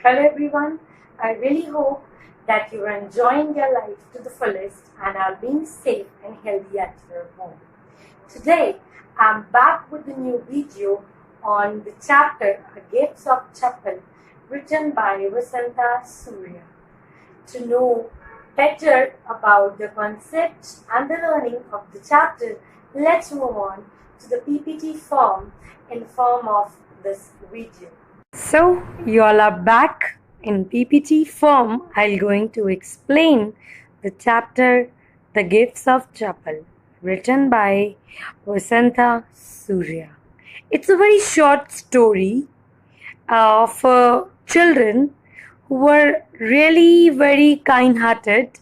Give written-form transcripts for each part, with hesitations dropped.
Hello everyone, I really hope that you are enjoying your life to the fullest and are being safe and healthy at your home. Today, I'm back with a new video on the chapter A Gifts of Chappal written by Vasanta Surya. To know better about the concepts and the learning of the chapter, let's move on to the PPT form in form of this video. So, you all are back in PPT form. I'm going to explain the chapter The Gifts of Chappal, written by Vasanta Surya. It's a very short story of children who were really very kind hearted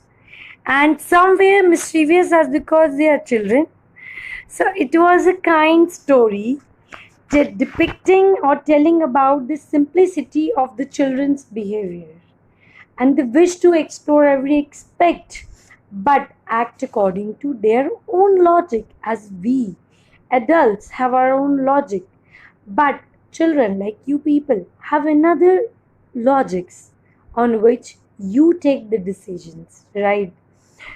and somewhere mischievous as because they are children. So, it was a kind story depicting or telling about the simplicity of the children's behavior and the wish to explore every aspect but act according to their own logic, as we adults have our own logic, but children like you people have another logics on which you take the decisions, right?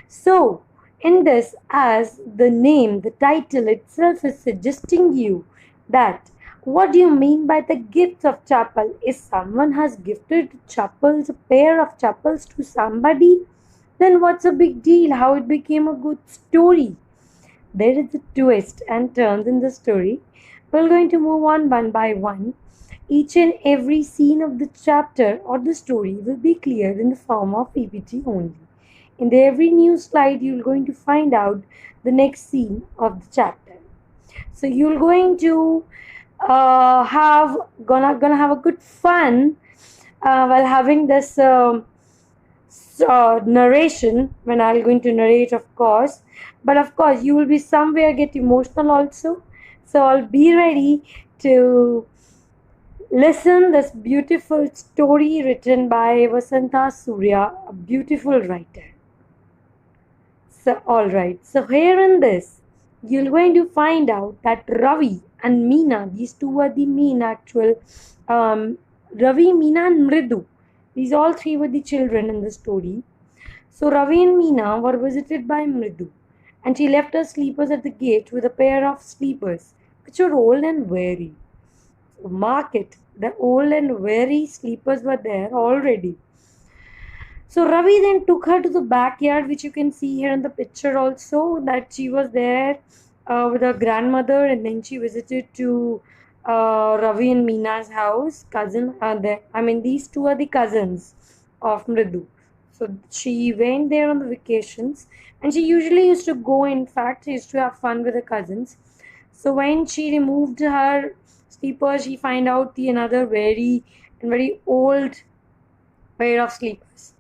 So in this, as the name, the title itself is suggesting you that what do you mean by the gift of chapel? If someone has gifted chapels, a pair of chapels to somebody, then what's a big deal? How it became a good story? There is a twist and turns in the story. We're going to move on one by one. Each and every scene of the chapter or the story will be cleared in the form of PPT only. In every new slide, you're going to find out the next scene of the chapter. So you're going to gonna have a good fun while having this narration when I'm going to narrate, of course. But of course, you will be somewhere get emotional also. So I'll be ready to listen this beautiful story written by Vasanta Surya, a beautiful writer. So, alright, so here in this, you're going to find out that Ravi and Meena, these two are the main actual, Ravi, Meena and Mridu. These all three were the children in the story. So, Ravi and Meena were visited by Mridu and she left her sleepers at the gate with a pair of sleepers, which were old and weary. So, mark it, the old and weary sleepers were there already. So Ravi then took her to the backyard, which you can see here in the picture also, that she was there with her grandmother, and then she visited to Ravi and Meena's house, cousin. These two are the cousins of Mridu. So she went there on the vacations, and she usually used to go. In fact, she used to have fun with her cousins. So when she removed her sleepers, she find out the another very old pair of sleepers.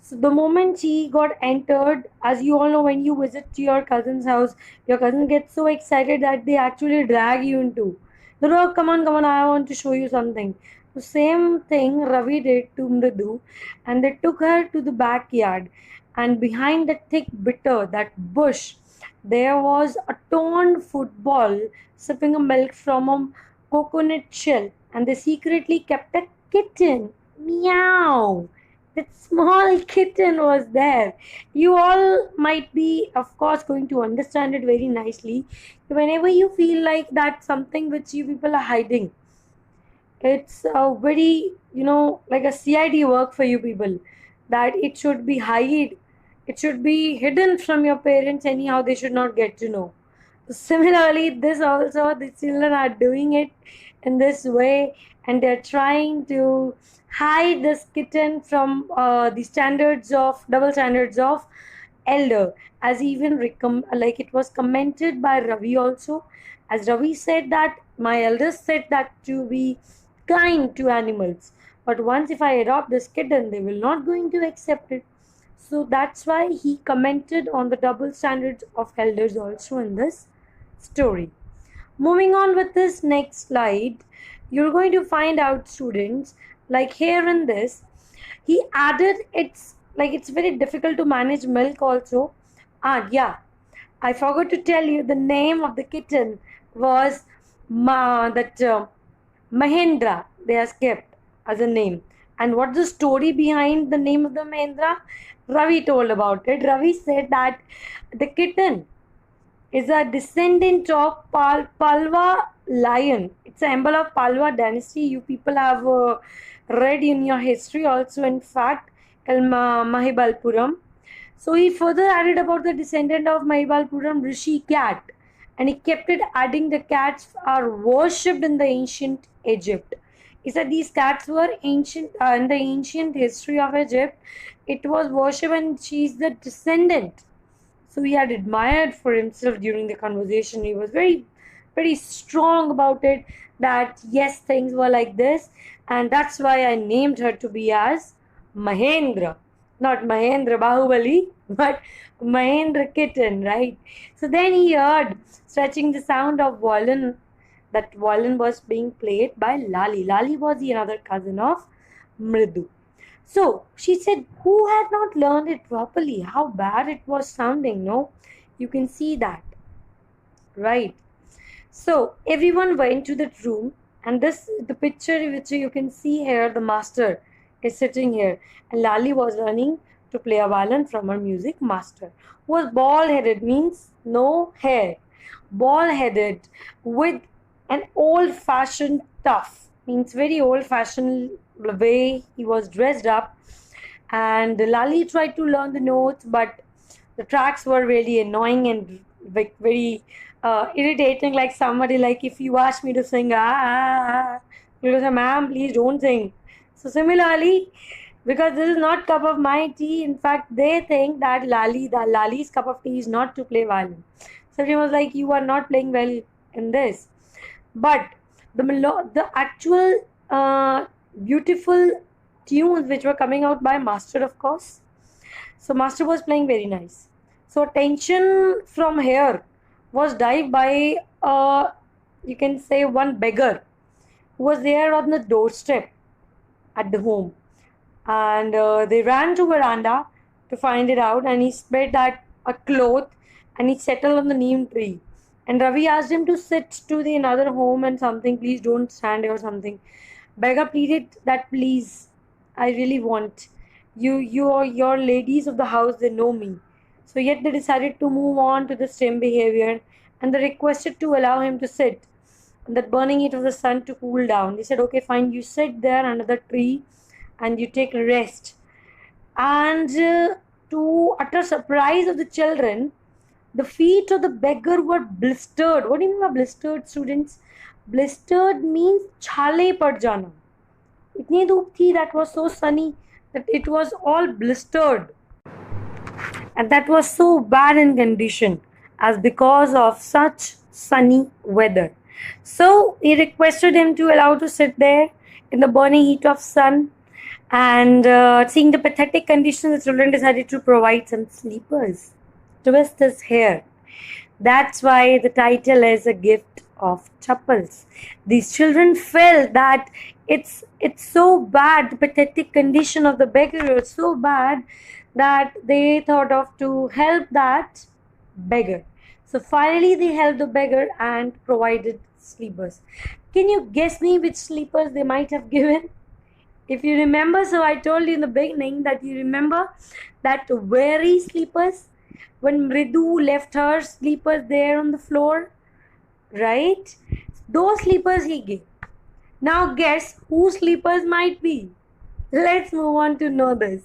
So the moment she got entered, as you all know, when you visit your cousin's house, your cousin gets so excited that they actually drag you into. Oh, come on, I want to show you something. The same thing Ravi did to Mridu, and they took her to the backyard. And behind that thick bitter, that bush, there was a torn football sipping a milk from a coconut shell, and they secretly kept a kitten. Meow! That small kitten was there. You all might be, of course, going to understand it very nicely. Whenever you feel like that's something which you people are hiding, it's a very, like a CID work for you people, that it should be it should be hidden from your parents, anyhow, they should not get to know. Similarly, this also, the children are doing it in this way, and they're trying to hide this kitten from the standards of double standards of elder, as even like it was commented by Ravi also, as Ravi said that my elders said that to be kind to animals, but once if I adopt this kitten, they will not going to accept it. So that's why he commented on the double standards of elders also in this story. Moving on with this next slide, you're going to find out, students, like here in this, he added it's very difficult to manage milk also. Yeah, I forgot to tell you the name of the kitten was Mahendra. They have kept as a name. And what's the story behind the name of the Mahendra? Ravi told about it. Ravi said that the kitten is a descendant of Palwa lion. It's a symbol of Palwa dynasty. You people have read in your history also, in fact, Mahibalpuram. So he further added about the descendant of Mahibalpuram Rishi cat, and he kept it adding the cats are worshipped in the ancient Egypt. He said these cats were ancient in the ancient history of Egypt. It was worshipped, and she's the descendant. So he had admired for himself during the conversation. He was very strong about it, that yes, things were like this, and that's why I named her to be as Mahendra. Not Mahendra Bahubali, but Mahendra Kitten, right? So then he heard stretching the sound of violin. That violin was being played by Lali. Lali was the another cousin of Mridu. So she said, who had not learned it properly? How bad it was sounding, no? You can see that, right? So everyone went to that room, and this the picture which you can see here, the master is sitting here, and Lali was learning to play a violin from her music master, who was bald headed, means no hair, bald headed, with an old fashioned tuff, means very old fashioned way he was dressed up. And Lali tried to learn the notes, but the tracks were really annoying and like very irritating. Like somebody, like if you ask me to sing, you'll say, "Ma'am, please don't sing." So similarly, because this is not cup of my tea. In fact, they think that Lali's cup of tea is not to play violin. So he was like, "You are not playing well in this." But the actual beautiful tunes which were coming out by Master, of course. So Master was playing very nice. So attention from here was dived by you can say one beggar who was there on the doorstep at the home, and they ran to veranda to find it out, and he spread that a cloth, and he settled on the neem tree. And Ravi asked him to sit to the another home and something, please don't stand here or something. Beggar pleaded that please, I really want your ladies of the house, they know me. So yet they decided to move on to the same behavior, and they requested to allow him to sit on that burning heat of the sun to cool down. They said, okay, fine, you sit there under the tree and you take rest. And to utter surprise of the children, the feet of the beggar were blistered. What do you mean by blistered, students? Blistered means chale pad jana. Itni dhoop thi, that was so sunny that it was all blistered. And that was so bad in condition as because of such sunny weather. So he requested him to allow to sit there in the burning heat of sun, and seeing the pathetic condition, the children decided to provide some sleepers. Twist his hair. That's why the title is a gift of chappals. These children felt that it's so bad, the pathetic condition of the beggar was so bad that they thought of to help that beggar. So finally they helped the beggar and provided sleepers. Can you guess me which sleepers they might have given? If you remember, so I told you in the beginning that you remember that weary sleepers, when Mridu left her sleepers there on the floor, right? Those sleepers he gave. Now guess whose sleepers might be. Let's move on to know this.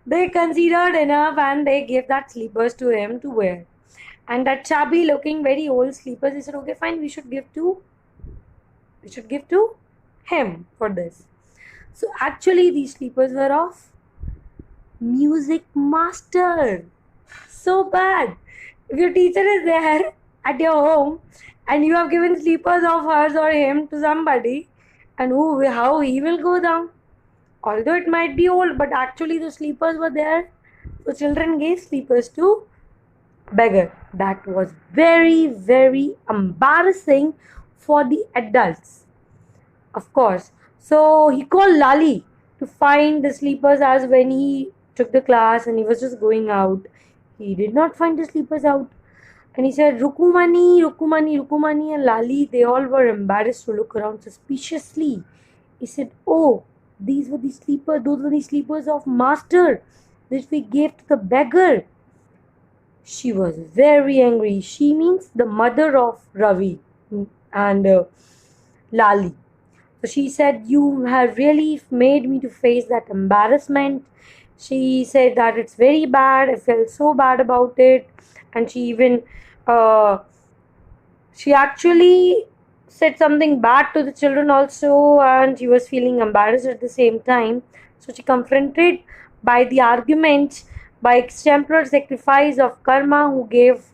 They considered enough and they gave that sleepers to him to wear. And that chubby looking very old sleepers, he said, okay, fine, we should give to him for this. So actually these sleepers were of music master. So bad. If your teacher is there at your home and you have given sleepers of hers or him to somebody, and how he will go down. Although it might be old, but actually the sleepers were there. So children gave sleepers to beggar. That was very embarrassing for the adults, of course. So he called Lali to find the sleepers, as when he took the class and he was just going out, he did not find the sleepers out. And he said, Rukumani, Rukumani, Rukumani, and Lali, they all were embarrassed to look around suspiciously. He said, oh, These were the sleepers, those were the sleepers of master which we gave to the beggar. She was very angry. She means the mother of Ravi and Lali. So she said, "You have really made me to face that embarrassment." She said that it's very bad. I felt so bad about it. And uh, she actually said something bad to the children also, and she was feeling embarrassed at the same time. So she confronted by the argument by exemplar sacrifice of Karma, who gave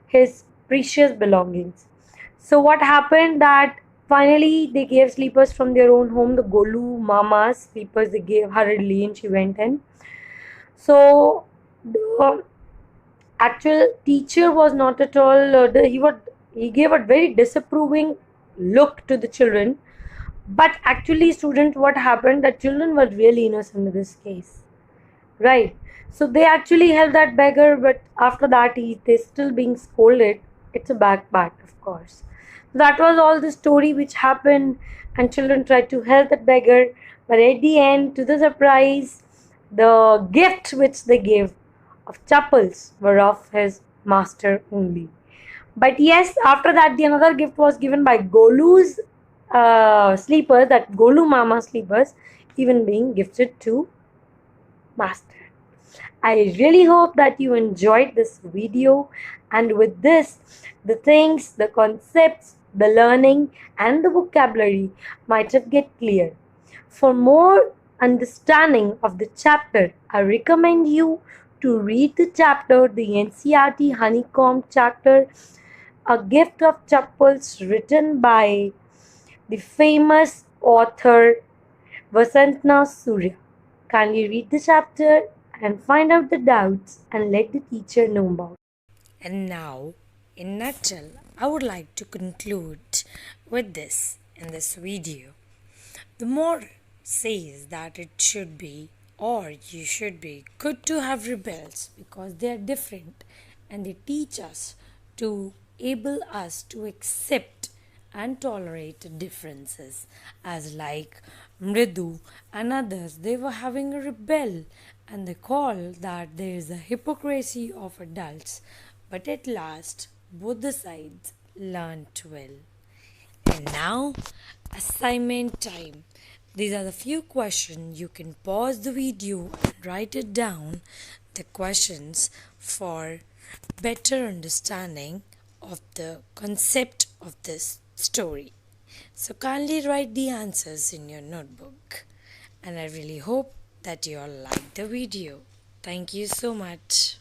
his precious belongings. So what happened that finally they gave sleepers from their own home, the Golu Mama's sleepers they gave hurriedly, and she went in. So the actual teacher was not at all he gave a very disapproving look to the children, but actually students, what happened that children were really innocent in this case, right? So they actually helped that beggar, but after that they still being scolded. It's a bad part, of course. That was all the story which happened, and children tried to help that beggar, but at the end, to the surprise, the gift which they gave of chappals were of his master only. But yes, after that, the another gift was given by Golu's sleepers, that Golu Mama sleepers, even being gifted to master. I really hope that you enjoyed this video, and with this, the things, the concepts, the learning, and the vocabulary might have get clear. For more understanding of the chapter, I recommend you to read the chapter, the NCRT Honeycomb chapter, A Gift of Chappals, written by the famous author Vasantna Surya. Kindly read the chapter and find out the doubts and let the teacher know about it. And now, in nutshell, I would like to conclude with this in this video. The moral says that it should be, or you should be, good to have rebels because they are different and they teach us to able us to accept and tolerate differences, as like Mridu and others, they were having a rebel and they call that there is a hypocrisy of adults, but at last both the sides learnt well. And now, assignment time. These are the few questions. You can pause the video and write it down. The questions for better understanding of the concept of this story. So kindly write the answers in your notebook. And I really hope that you all like the video. Thank you so much.